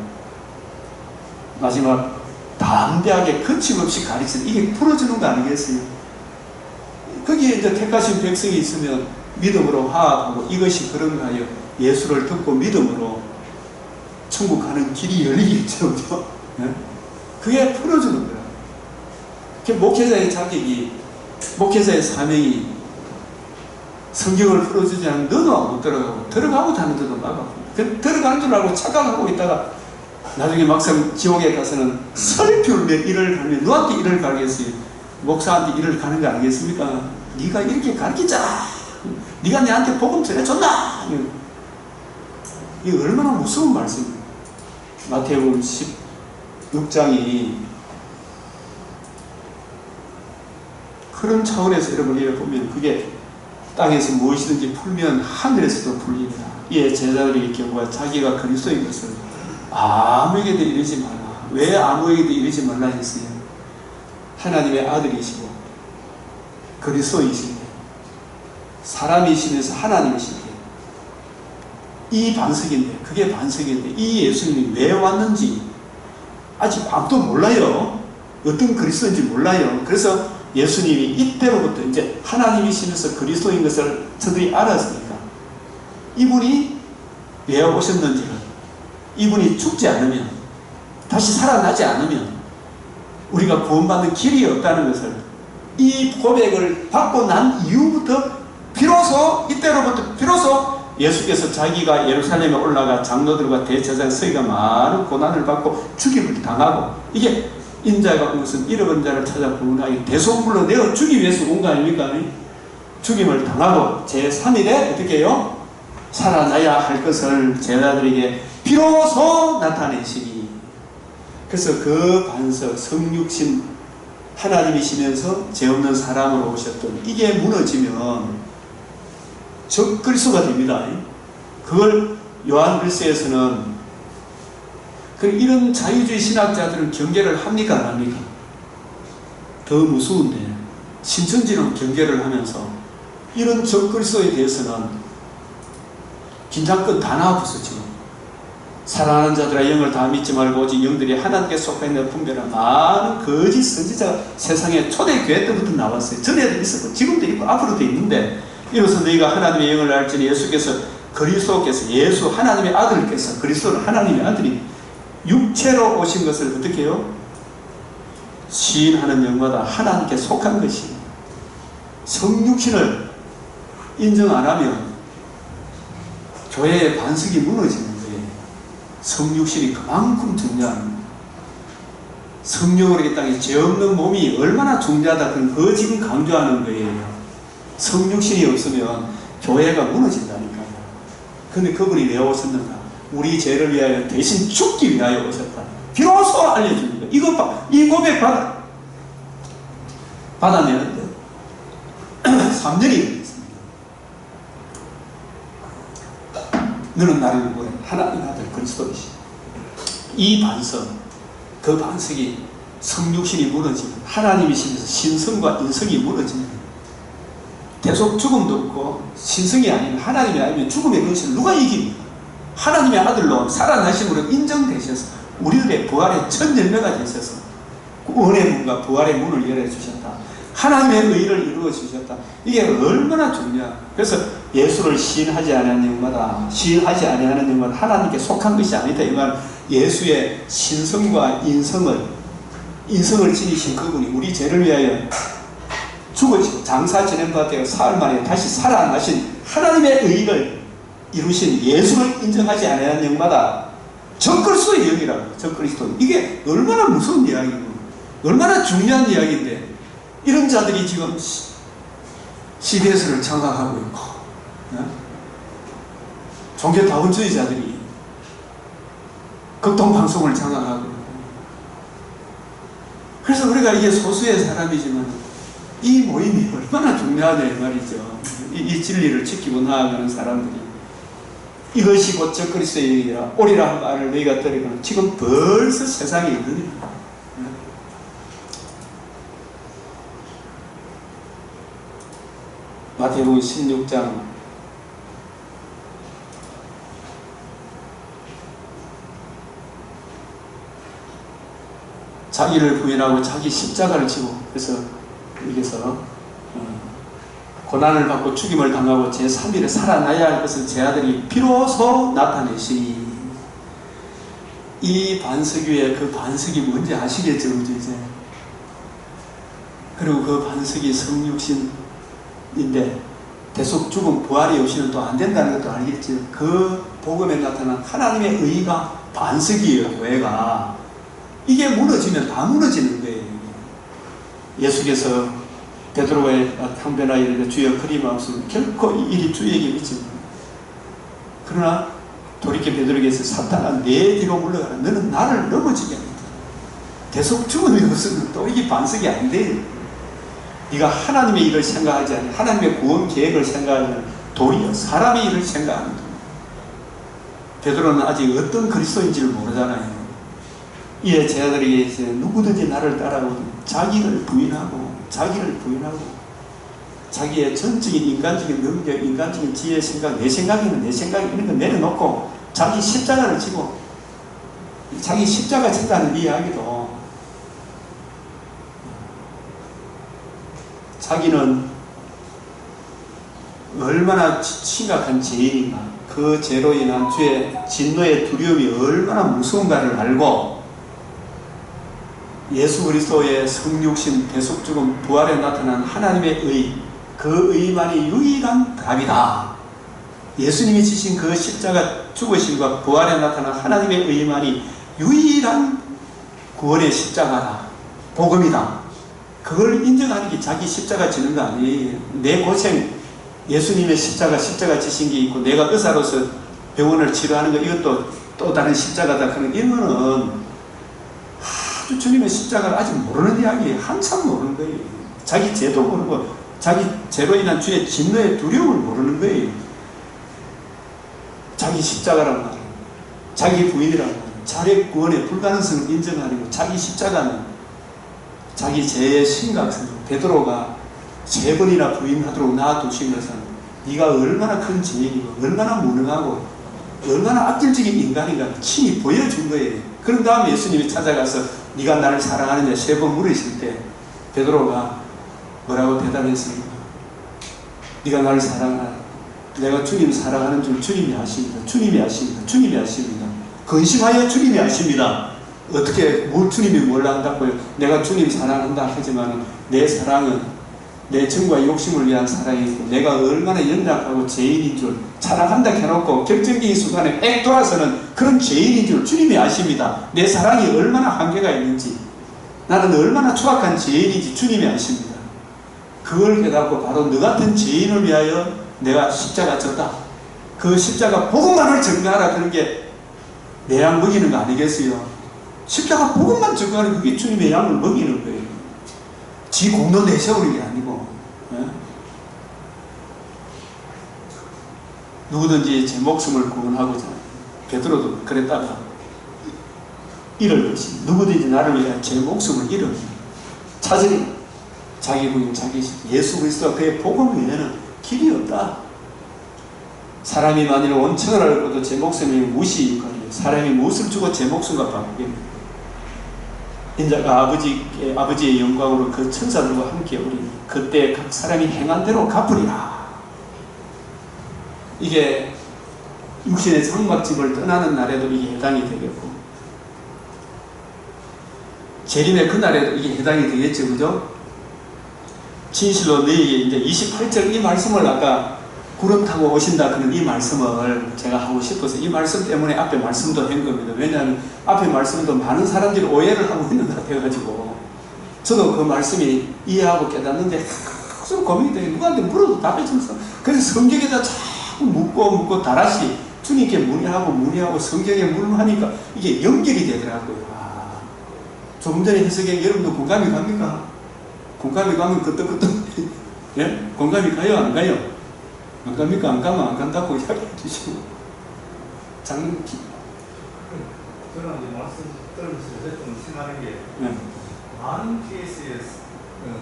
마지막 담대하게 거침없이 가르치는, 이게 풀어주는 거 아니겠어요? 거기에 이제 택하신 백성이 있으면 믿음으로 화합하고, 이것이 그런가 하여 예수를 듣고 믿음으로 천국 가는 길이 열리겠죠. 그죠? 그게 풀어주는 거야. 목회자의 자격이, 목회자의 사명이 성경을 풀어주지 않으면 너도 못 들어가고, 들어가고 다는 데도 막아. 들어가는 줄 알고 착각하고 있다가 나중에 막상 지옥에 가서는 설교를 일을 가면 누구한테 일을 가르겠어요? 목사한테 일을 가는 거 아니겠습니까? 네가 이렇게 가르치자. 네가 내한테 복음 전해줬나? 이게 얼마나 무서운 말씀이에요. 마태복음 16장이 그런 차원에서 여러분 보면 그게 땅에서 무엇이든지 풀면 하늘에서도 풀리리라. 이에 제자들에게 경고하 자기가 그리스도인 것을 아무에게도 이르지 마라. 왜 아무에게도 이르지 말라 했어요? 하나님의 아들이시고 그리스도이신데, 사람이시면서 하나님이신데, 이 반석인데, 그게 반석인데, 이 예수님이 왜 왔는지 아직 아무도 몰라요. 어떤 그리스도인지 몰라요. 그래서 예수님이 이때로부터 이제 하나님이시면서 그리스도인 것을 저들이 알았으니까, 이분이 왜 오셨는지를, 이분이 죽지 않으면, 다시 살아나지 않으면 우리가 구원받는 길이 없다는 것을, 이 고백을 받고 난 이후부터 비로소, 이때로부터 비로소 예수께서 자기가 예루살렘에 올라가 장로들과 대제사장 서기가 많은 고난을 받고 죽임을 당하고, 이게 인자가 온 것은 잃어버린 자를 찾아 구원하기 대속물로 내어 주기 위해서 온 거 아닙니까? 죽임을 당하고 제3일에 어떻게 해요? 살아나야 할 것을 제자들에게 비로소 나타내시니, 그래서 그 반석 성육신 하나님이시면서 죄 없는 사람으로 오셨던 이게 무너지면 적그리스도가 됩니다. 그걸 요한일서에서는, 이런 자유주의 신학자들은 경계를 합니까 안 합니까? 더 무서운데 신천지는 경계를 하면서 이런 적그리스도에 대해서는 긴장끈 다 나와버렸어. 지금 사랑하는 자들아 영을 다 믿지 말고 오직 영들이 하나님께 속하였느냐 분별한 많은 거짓 선지자가 세상에 초대교회 때부터 나왔어요. 전에도 있었고 지금도 있고 앞으로도 있는데, 이로써 너희가 하나님의 영을 알지니 예수께서 그리스도께서, 예수 하나님의 아들께서, 그리스도는 하나님의 아들이 육체로 오신 것을 어떻게 해요? 시인하는 영마다 하나님께 속한 것이, 성육신을 인정 안 하면 교회의 반석이 무너지는 거예요. 성육신이 그만큼 중요합니다. 성령으로 이 땅에 죄 없는 몸이 얼마나 중요하다, 그거 지금 강조하는 거예요. 성육신이 없으면 교회가 무너진다니까요. 근데 그분이 왜 오셨는가? 우리 죄를 위하여 대신 죽기 위하여 오셨다. 비로소 알려줍니다. 이 고백 받아내는데 3년이 걸렸습니다. 너는 나를 보내 하나님 아들 그리스도이시. 이 반석, 그 반석이 성육신이 무너지면, 하나님이시면서 신성과 인성이 무너지면 계속 죽음도 없고, 신성이 아니면, 하나님이 아니면 죽음의 근시를 누가 이깁니까? 하나님의 아들로 살아나심으로 인정되셔서 우리들의 부활의 첫 열매가 되셔서 구원의 문과 부활의 문을 열어주셨다. 하나님의 의를 이루어 주셨다. 이게 얼마나 중요한. 그래서 예수를 시인하지 아니하는 영마다, 시인하지 아니하는 영마다 하나님께 속한 것이 아니다. 이 말, 예수의 신성과 인성을 지니신 그분이 우리 죄를 위하여 죽으시고 장사 지낸 바 되어 사흘 만에 다시 살아나신 하나님의 의를 이루신 예수를 인정하지 않는 영마다 적그리스도의 영이라고. 적그리스도. 이게 얼마나 무서운 이야기고 얼마나 중요한 이야기인데, 이런 자들이 지금 CBS를 장악하고 있고, 종교다원주의자들이 극동방송을 장악하고, 그래서 우리가 이게 소수의 사람이지만 이 모임이 얼마나 중요하냐 말이죠. 이 진리를 지키고 나아가는 사람들이, 이것이 곧 적그리스도의 얘기라 오리라 한 말을 너희가 들으면 지금 벌써 세상에 있느니라. 마태복음 16장 자기를 부인하고 자기 십자가를 지고, 그래서 여기서 고난을 받고 죽임을 당하고 제3일에 살아나야 할 것을 제 아들이 비로소 나타내시니, 이 반석위에 그 반석이 뭔지 아시겠죠? 이제. 그리고 그 반석이 성육신인데 대속 죽음 부활이 없이는 또 안 된다는 것도 알겠죠? 그 복음에 나타난 하나님의 의가 반석이에요. 교회가 이게 무너지면 다 무너지는 거예요. 예수께서 베드로가 항변하여 이르되 주여 그리 마옵소서, 결코 이 일이 주에게 미칩니다. 그러나 돌이켜 베드로에게서 사탄아 내 뒤로 물러가라. 너는 나를 넘어지게 합니다. 계속 죽음이 없으면 또 이게 반석이 안 돼요. 네가 하나님의 일을 생각하지 않으면, 하나님의 구원 계획을 생각하면 도리어 사람의 일을 생각하는 거예요. 베드로는 아직 어떤 그리스도인지를 모르잖아요. 이에 제 아들에게 이제 누구든지 나를 따라오면 자기를 부인하고 자기의 전적인 인간적인 능력, 인간적인 지혜, 생각, 내 생각이면 내 생각 이런 거 내려놓고 자기 십자가를 지고, 자기 십자가 진다는 이야기도 자기는 얼마나 심각한 죄인인가, 그 죄로 인한 죄의 진노의 두려움이 얼마나 무서운가를 알고 예수 그리스도의 성육신, 대속 죽음, 부활에 나타난 하나님의 의, 그 의만이 유일한 답이다. 예수님이 지신 그 십자가 죽으심과 부활에 나타난 하나님의 의만이 유일한 구원의 십자가다. 복음이다. 그걸 인정하는 게 자기 십자가 지는 거 아니에요. 내 고생, 예수님의 십자가 지신 게 있고 내가 의사로서 병원을 치료하는 거, 이것도 또 다른 십자가다. 그런 이거는 아주 주님의 십자가를 아직 모르는 이야기예요. 한참 모르는 거예요. 자기 죄도 모르고 자기 죄로 인한 주의 진노의 두려움을 모르는 거예요. 자기 십자가란 말이에요. 자기 부인이란 말이에요. 자력 구원의 불가능성을 인정하는 거. 자기 십자가는 자기 죄의 심각성. 베드로가 3번이나 부인하도록 놔두신 것은 네가 얼마나 큰 죄인이고 얼마나 무능하고 얼마나 악질적인 인간인가 친히 보여준 거예요. 그런 다음에 예수님이 찾아가서 네가 나를 사랑하느냐 3번 물으실 때 베드로가 뭐라고 대답했습니까? 네가 나를 사랑하라. 내가 주님 사랑하는 줄 주님이 아십니다. 주님이 아십니다. 주님이 아십니다. 근심하여 주님이 아십니다. 어떻게 주님이 뭘 안다고요? 내가 주님 사랑한다 하지만 내 사랑은 내 정과 욕심을 위한 사랑이고 내가 얼마나 연약하고 죄인인 줄 사랑한다 해놓고 결정적인 순간에 액 돌아서는 그런 죄인인 줄 주님이 아십니다. 내 사랑이 얼마나 한계가 있는지, 나는 얼마나 추악한 죄인인지 주님이 아십니다. 그걸 깨닫고 바로 너 같은 죄인을 위하여 내가 십자가 졌다. 그 십자가 복음만을 증거하라. 그런 게 내 양 먹이는 거 아니겠어요? 십자가 복음만 증거하는 그게 주님의 양을 먹이는 거예요. 지 공로 내세우는 게 아니고. 누구든지 제 목숨을 구원하고자, 베드로도 그랬다가 잃을 것이, 누구든지 나를 위해 제 목숨을 잃으면 찾으리. 자기 부인, 자기 예수 그리스도와 그의 복음 외에는 길이 없다. 사람이 만일 원천을 알고도 제 목숨이 무시일거리요. 사람이 무엇을 주고 제 목숨과 바꾸겠느냐. 인자가 아버지의 영광으로 그 천사들과 함께 오리니 그때 각 사람이 행한 대로 갚으리라. 이게 육신의 장막집을 떠나는 날에도 이게 해당이 되겠고, 재림의 그날에도 이게 해당이 되겠죠. 그죠? 진실로 너희에게 이제 28절 이 말씀을 아까 구름 타고 오신다 그런 이 말씀을 제가 하고 싶어서 이 말씀 때문에 앞에 말씀도 한 겁니다. 왜냐하면 앞에 말씀도 많은 사람들이 오해를 하고 있는 것 같아가지고 저도 그 말씀이 이해하고 깨닫는데 계속 고민이 돼요. 누구한테 물어도 답해줘서. 그래서 성경에다 자꾸 묻고 다라시 주님께 문의하고 성경에 문하니까 이게 연결이 되더라고요. 조금 전에 해석에 여러분도 공감이 갑니까? 공감이 가면 끄떡끄떡 예? 공감이 가요? 안 가요? 안 갑니까? 안 가면 안 간다고 이야기해 주시고 저는 이제 말씀 들으면서 좀 생각하는 게 많은 케이스에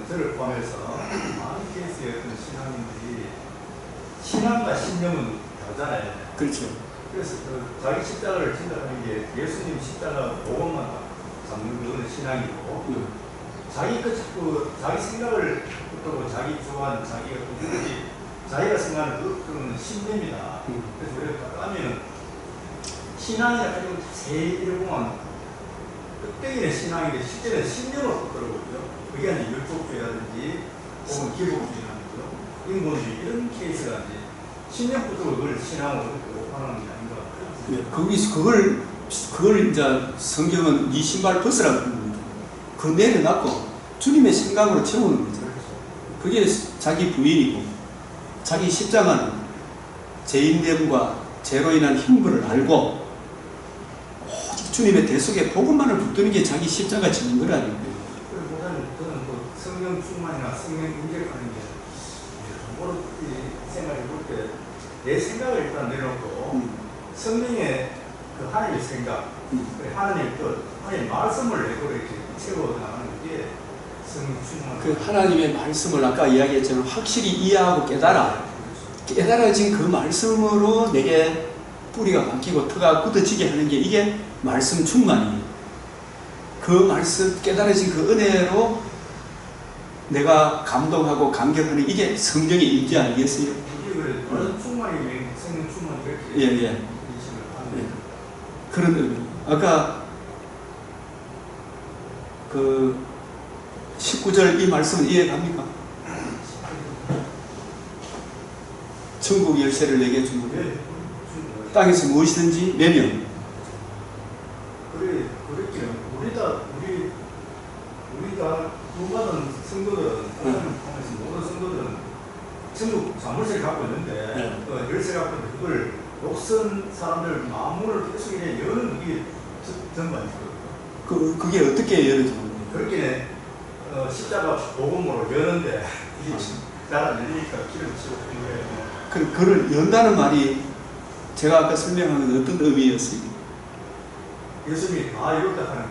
저를 포함해서 많은 케이스의 어떤 신앙인들이 신앙과 신념은 다르잖아요. 그렇죠. 그래서 자기 십자가를 진다는 게 예수님 십자가 복음만 잡는 그런 신앙이고 자기 자기 생각을 붙들고 자기 주관, 자기가 자기가 생각하는 그런 신념이다. 그래서 우리가 가면은 신앙이라 가지고 제일 보면 껍데기는 신앙인데 실제는 신념을 붙들거든요. 그게 아니 율법주의라든지 혹은 기복주의라든지 인본주의 이런 케이스가 이제 신념 붙들고 그걸 신앙으로 오판하는 게 아닌가. 거기서 그걸 이제 성경은 네 신발 벗으라고 합니다. 그거 내려놨고 주님의 생각으로 채우는 거죠. 그게 자기 부인이고 자기 십자가는 죄인됨과 죄로 인한 형벌을 알고 오직 주님의 대속에 복음만을 붙드는 게 자기 십자가 지는 거라는 거예요. 저는 그 성령 충만이나 성령 인격하는 게 뭐로 생각해 볼 때 내 생각을 일단 내놓고 성령의 그 하나님의 생각, 하나님의 뜻, 하나님의 말씀을 내고 이렇게 채워 나가는 게 성령 충만. 그 하나님의 말씀을 아까 이야기했지만 확실히 이해하고 깨달아진 그 말씀으로 내게 뿌리가 박히고 터가 굳어지게 하는 게 이게 말씀 충만이에요. 그 말씀 깨달아진 그 은혜로 내가 감동하고 감격하는 이게 성령의 임재 아니겠어요? 이게 그래 말씀 충만이 성령 충만 이렇게 예. 그런 의미. 아까 그 19절 이 말씀은 이해갑니까? 천국 열쇠를 내게 주는 땅에서 무엇이든지 매면 그렇게 우리가 구원받은 성도들은 하나님을 통해서 모든 성도들은 천국 자물쇠를 갖고 있는데 그 열쇠 갖고 있는데 그걸 욕선 사람들 마음문을 계속 이렇게 여는 게 전반이거든요. 그게 어떻게 열어지는 거예요? 그렇게 십자가 복음으로 여는데 이게 잘 안 열리니까 기름 치고 그런 거예요. 그를 연다는 말이 제가 아까 설명한 어떤 의미였어요? 예수님이 다 이뤘다 하는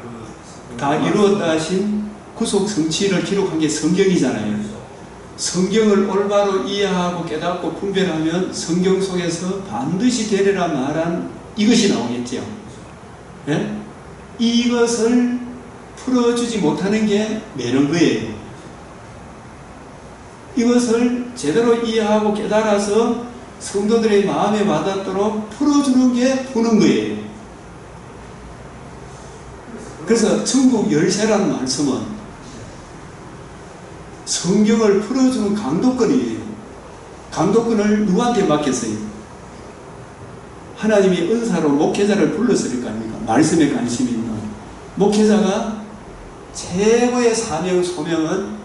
다 이루었다 하신 구속 성취를 기록한 게 성경이잖아요. 성경을 올바로 이해하고 깨닫고 분별하면 성경 속에서 반드시 되리라 말한 이것이 나오겠죠. 예? 이것을 풀어주지 못하는 게 매는 거예요. 이것을 제대로 이해하고 깨달아서 성도들의 마음에 와닿도록 풀어주는 게 푸는 거예요. 그래서 천국 열쇠라는 말씀은 성경을 풀어주는 강도권이에요. 강도권을 누구한테 맡겼어요? 하나님이 은사로 목회자를 불렀을 거 아닙니까? 말씀에 관심이 있는 목회자가 최고의 사명, 소명은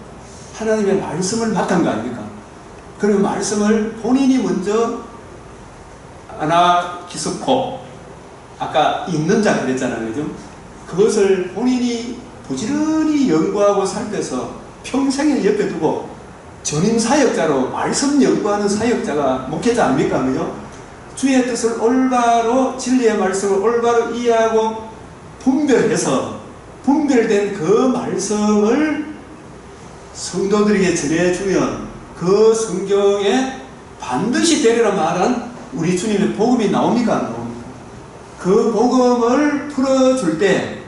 하나님의 말씀을 맡은 거 아닙니까? 그리고 말씀을 본인이 먼저 아나키스코, 아까 읽는 자 그랬잖아요. 그죠? 그것을 본인이 부지런히 연구하고 살펴서 평생을 옆에 두고 전임 사역자로 말씀 연구하는 사역자가 목회자 아닙니까? 그죠? 주의 뜻을 올바로, 진리의 말씀을 올바로 이해하고 분별해서 분별된 그 말씀을 성도들에게 전해주면 그 성경에 반드시 되리라 말한 우리 주님의 복음이 나옵니까? 안 나옵니까? 그 복음을 풀어줄 때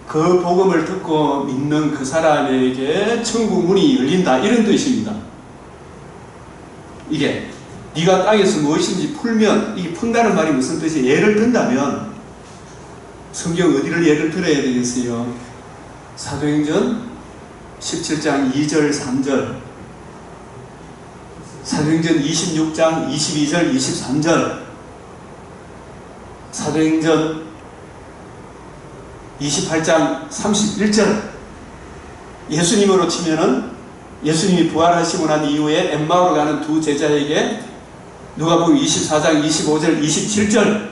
그 복음을 듣고 믿는 그 사람에게 천국 문이 열린다, 이런 뜻입니다. 이게 네가 땅에서 무엇인지 풀면, 이게 푼다는 말이 무슨 뜻이에요? 예를 든다면 성경 어디를 예를 들어야 되겠어요? 사도행전 17장 2절 3절, 사도행전 26장 22절 23절, 사도행전 28장 31절. 예수님으로 치면은 예수님이 부활하시고 난 이후에 엠마오로 가는 두 제자에게 누가복음 24장 25절 27절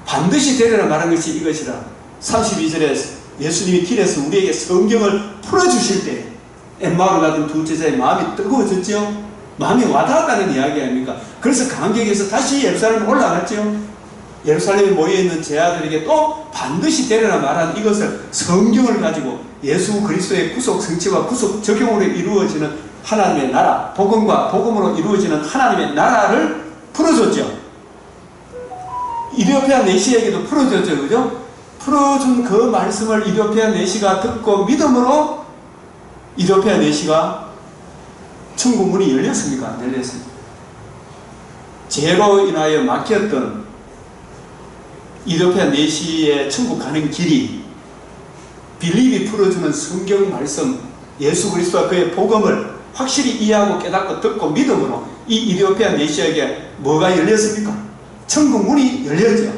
반드시 되리라 말한 것이 이것이라. 32절에 예수님이 길에서 우리에게 성경을 풀어주실 때 엠마오를 가던 두 제자의 마음이 뜨거워졌죠. 마음이 와닿았다는 이야기 아닙니까? 그래서 간격에서 다시 예루살렘에 올라갔죠. 예루살렘에 모여있는 제자들에게 또 반드시 되리라 말한 이것을 성경을 가지고 예수 그리스도의 구속 성취와 구속 적용으로 이루어지는 하나님의 나라, 복음과 복음으로 이루어지는 하나님의 나라를 풀어줬죠. 이디오피아 내시에게도 풀어줬죠. 그죠? 풀어준 그 말씀을 이디오피아 내시가 듣고 믿음으로 이디오피아 내시가 천국 문이 열렸습니까? 안 열렸습니까? 죄로 인하여 막혔던 이디오피아 내시의 천국 가는 길이 빌립이 풀어주는 성경 말씀, 예수 그리스도와 그의 복음을 확실히 이해하고 깨닫고 듣고 믿음으로 이 이디오피아 내시에게 뭐가 열렸습니까? 천국 문이 열렸죠.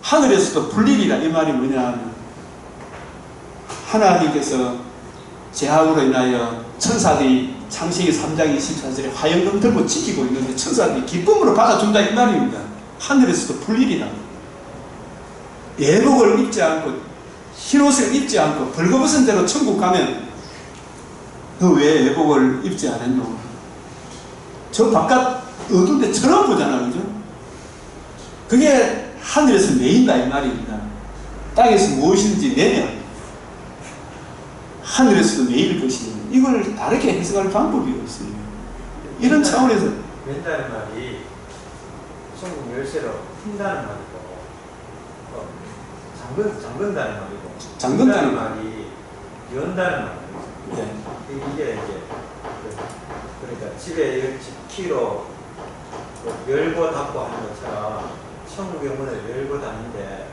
하늘에서도 불리리라. 이 말이 뭐냐면 하나님께서 죄악으로 인하여 천사들이 창세기 3장 24절에 화영금 들고 지키고 있는데 천사들이 기쁨으로 받아준다 이 말입니다. 하늘에서도 불리리라. 예복을 입지 않고 흰옷을 입지 않고 벌거벗은 대로 천국 가면 너 왜 예복을 입지 않았노? 저 바깥 어두운 데 처럼 보잖아. 그죠? 그게 하늘에서 내인다 이 말입니다. 땅에서 무엇인지 내면 하늘에서도 내일 것이니 이걸 다르게 해석할 방법이 없어요. 이런 차원에서 왼다는 말이 천국 열쇠로 푼다는 말이고 잠근다는 말이고 잠근다는 말이 연다는 말이고 네. 이게 이제 그러니까 집에 키로 열고 닫고 하는 것처럼 천국의 문을 열고 닫는데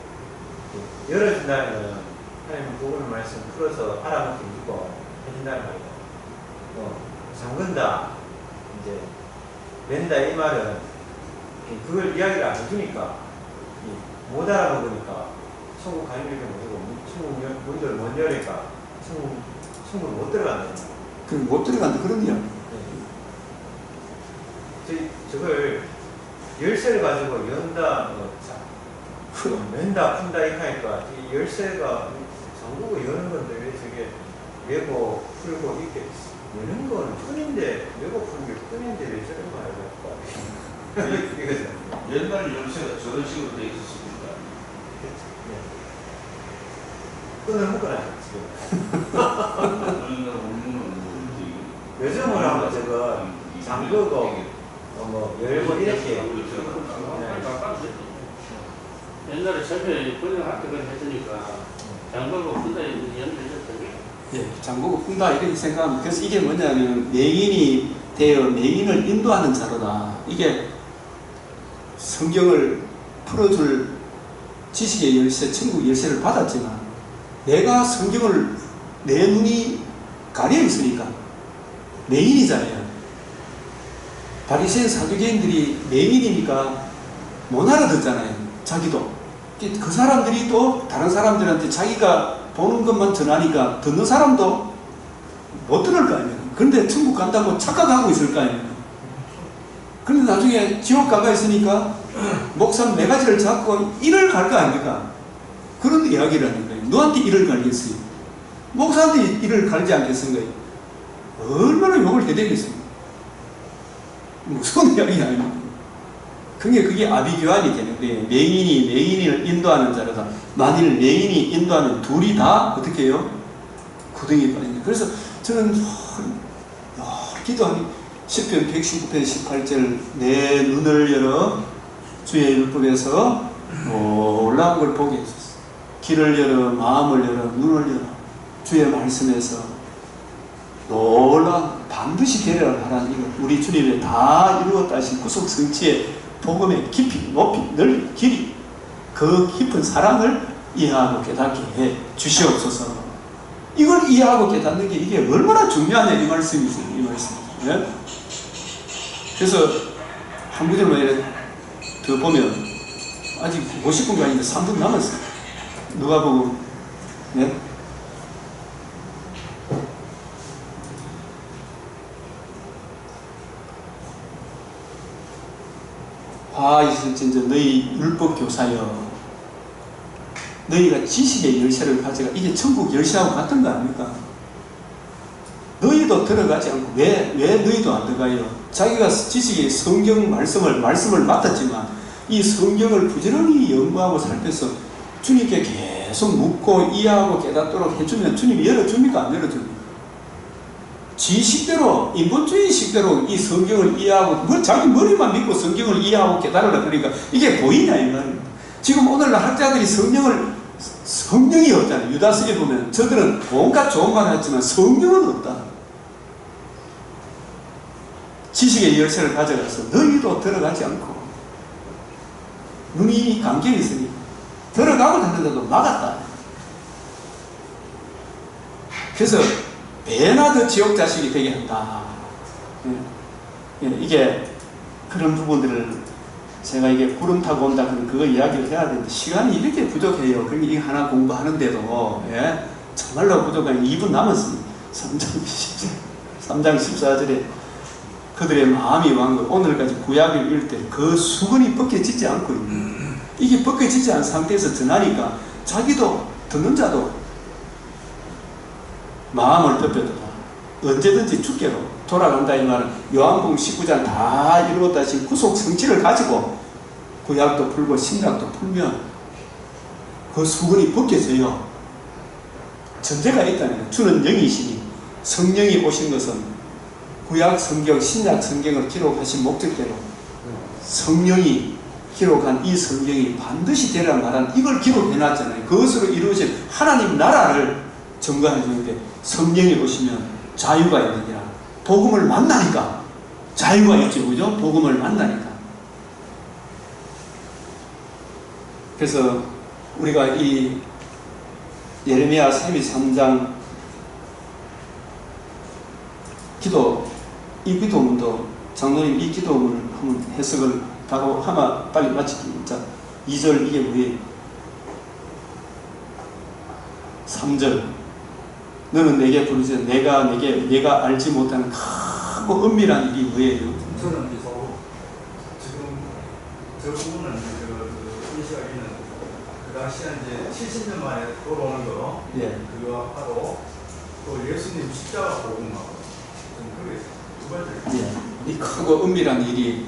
열어준다면 하나님 복음의 말씀 풀어서 알아먹게 주고 해준다는 말이고 잠근다 이제 맨다 이 말은 그걸 이야기를 안 해주니까 못 알아먹으니까 천국 가는 길도 못하고 천국 문을 못 여니까 천국 못 들어간다. 그럼 못 들어간다 그런 이야기. 저걸 열쇠를 가지고 연다, 맨다, 푼다 이렇게 하니까 이 열쇠가 잠그고 여는 건데 왜 저게 메고 풀고 이렇게 여는 건 푼인데 메고 푸는 게 푼인데 왜 저런 거 알고 이거죠. 옛날 열쇠가 저런 식으로 돼 있었습니다. 끈을 묶어놔요 지금. 요즘은 하면 저거 잠그고 뭐 열고 이렇게 옛날에 저편에 번역할 때 그걸 했으니까 장보고 푼다 연결했더니 예, 장보고 푼다 이렇게 생각합니다. 그래서 이게 뭐냐면 맹인이 되어 맹인을 인도하는 자로다. 이게 성경을 풀어줄 지식의 열쇠, 천국 열쇠를 받았지만 내가 성경을 내 눈이 가려 있으니까 맹인이잖아요. 바리새인 사두개인들이 맹인이니까 못 알아듣잖아요. 자기도. 그 사람들이 또 다른 사람들한테 자기가 보는 것만 전하니까 듣는 사람도 못 들을 거 아니에요. 그런데 천국 간다고 착각하고 있을 거 아니에요. 그런데 나중에 지옥 가가 있으니까 목사 네 가지를 잡고 일을 갈 거 아닙니까? 그런 이야기를 하는 거예요. 너한테 일을 갈겠어요? 목사한테 일을 갈지 않겠습니까? 얼마나 욕을 해대겠습니까? 무서운 이야기 아닙니까? 그게 아비규환이 되는데 맹인이 맹인을 인도하는 자로다. 만일 맹인이 인도하는 둘이 다 어떻게 해요? 구덩이에 빠진다. 그래서 저는 기도하니 시편 119편 18절 내 눈을 열어 주의 율법에서 놀라운 걸 보게 해주소서. 길을 열어 마음을 열어 눈을 열어 주의 말씀에서 놀라운 반드시 되리라 하라는 이거 우리 주님의 다 이루었다 하신 구속 성취의 복음의 깊이, 높이, 넓이, 길이 그 깊은 사랑을 이해하고 깨닫게 해 주시옵소서. 이걸 이해하고 깨닫는 게 이게 얼마나 중요하냐 이 말씀이죠. 이 말씀. 네? 그래서 한 구절만 이렇게 더 보면 아직 50분이 아닌데 3분 남았어요. 누가복음 네? 다 있을진저 너희 율법 교사여, 너희가 지식의 열쇠를 가져가. 이게 천국 열쇠하고 같은 거 아닙니까? 너희도 들어가지 않고 왜 너희도 안 들어가요? 자기가 지식의 성경 말씀을 맡았지만 이 성경을 부지런히 연구하고 살펴서 주님께 계속 묻고 이해하고 깨닫도록 해주면 주님이 열어줍니까? 안 열어줍니까? 지식대로, 인본주의식대로 이 성경을 이해하고, 자기 머리만 믿고 성경을 이해하고 깨달으라 그러니까 이게 보이냐 이 말입니다. 지금 오늘날 학자들이 성경이 없잖아요. 유다서에 보면 저들은 온갖 좋은 말 했지만 성경은 없다. 지식의 열쇠를 가져가서 너희도 들어가지 않고 눈이 감겨 있으니 들어가고 하는데도 막았다. 그래서 베나드 지옥 자식이 되게 한다. 이게 그런 부분들을 제가 이게 구름 타고 온다 그런 그거 이야기를 해야 되는데 시간이 이렇게 부족해요. 그러니까 이거 하나 공부하는데도 정말로 부족한 2분 남았습니다. 3장 14절에 그들의 마음이 왕고 오늘까지 구약을 읽을 때 그 수건이 벗겨지지 않고 있는, 이게 벗겨지지 않은 상태에서 전하니까 자기도 듣는 자도 마음을 덮여두라. 언제든지 주께로 돌아간다 이 말은 요한복음 19장 다 이루었다 지금 구속 성취를 가지고 구약도 풀고 신약도 풀면 그 수건이 벗겨져요. 전제가 있다는 거예요. 주는 영이시니 성령이 오신 것은 구약 성경, 신약 성경을 기록하신 목적대로 성령이 기록한 이 성경이 반드시 되리라 말한 이걸 기록해놨잖아요. 그것으로 이루어진 하나님 나라를 증거해 주는데 성령이 오시면 자유가 있느니라. 복음을 만나니까 자유가 있죠. 그죠? 복음을 만나니까. 그래서 우리가 이 예레미야 32~3장 이 기도문도 장로님 이 기도문을 한번 해석을 바로 하나 빨리 마치기. 자, 2절 이게 뭐예요? 3절 너는 내게 부르짖어 내가 알지 못하는 크고 은밀한 일이 뭐예요? 저는 지금 저 부분은 이 시간에는 그 당시에 이제 70년 만에 돌아오는 거 그거 하고 또 예수님 십자가 복음하고 두 가지. 이 크고 은밀한 일이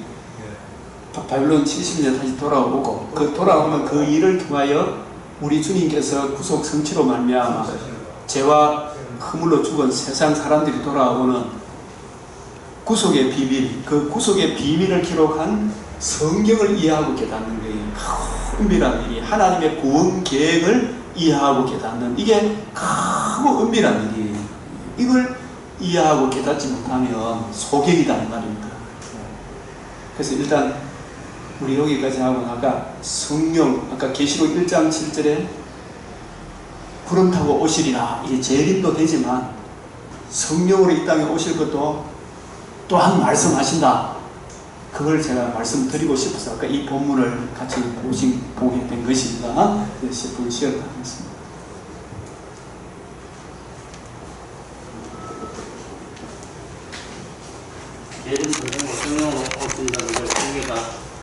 바빌론 70년 다시 돌아오고 그 돌아오면 그 일을 통하여 우리 주님께서 구속 성취로 말미암아 죄와 허물로 죽은 세상 사람들이 돌아오는 구속의 비밀, 그 구속의 비밀을 기록한 성경을 이해하고 깨닫는 거예요. 은밀한 일이 하나님의 구원 계획을 이해하고 깨닫는 이게 크고 은밀한 일이에요. 이걸 이해하고 깨닫지 못하면 소경이다 이 말입니다. 그래서 일단 우리 여기까지 하고 아까 계시록 1장 7절에 구름 타고 오시리라 이게 재림도 되지만 성령으로 이 땅에 오실 것도 또한 말씀하신다. 그걸 제가 말씀드리고 싶어서 아까 이 본문을 같이 보게 된 것입니다. 10분 쉬었다 하겠습니다. 예를 들면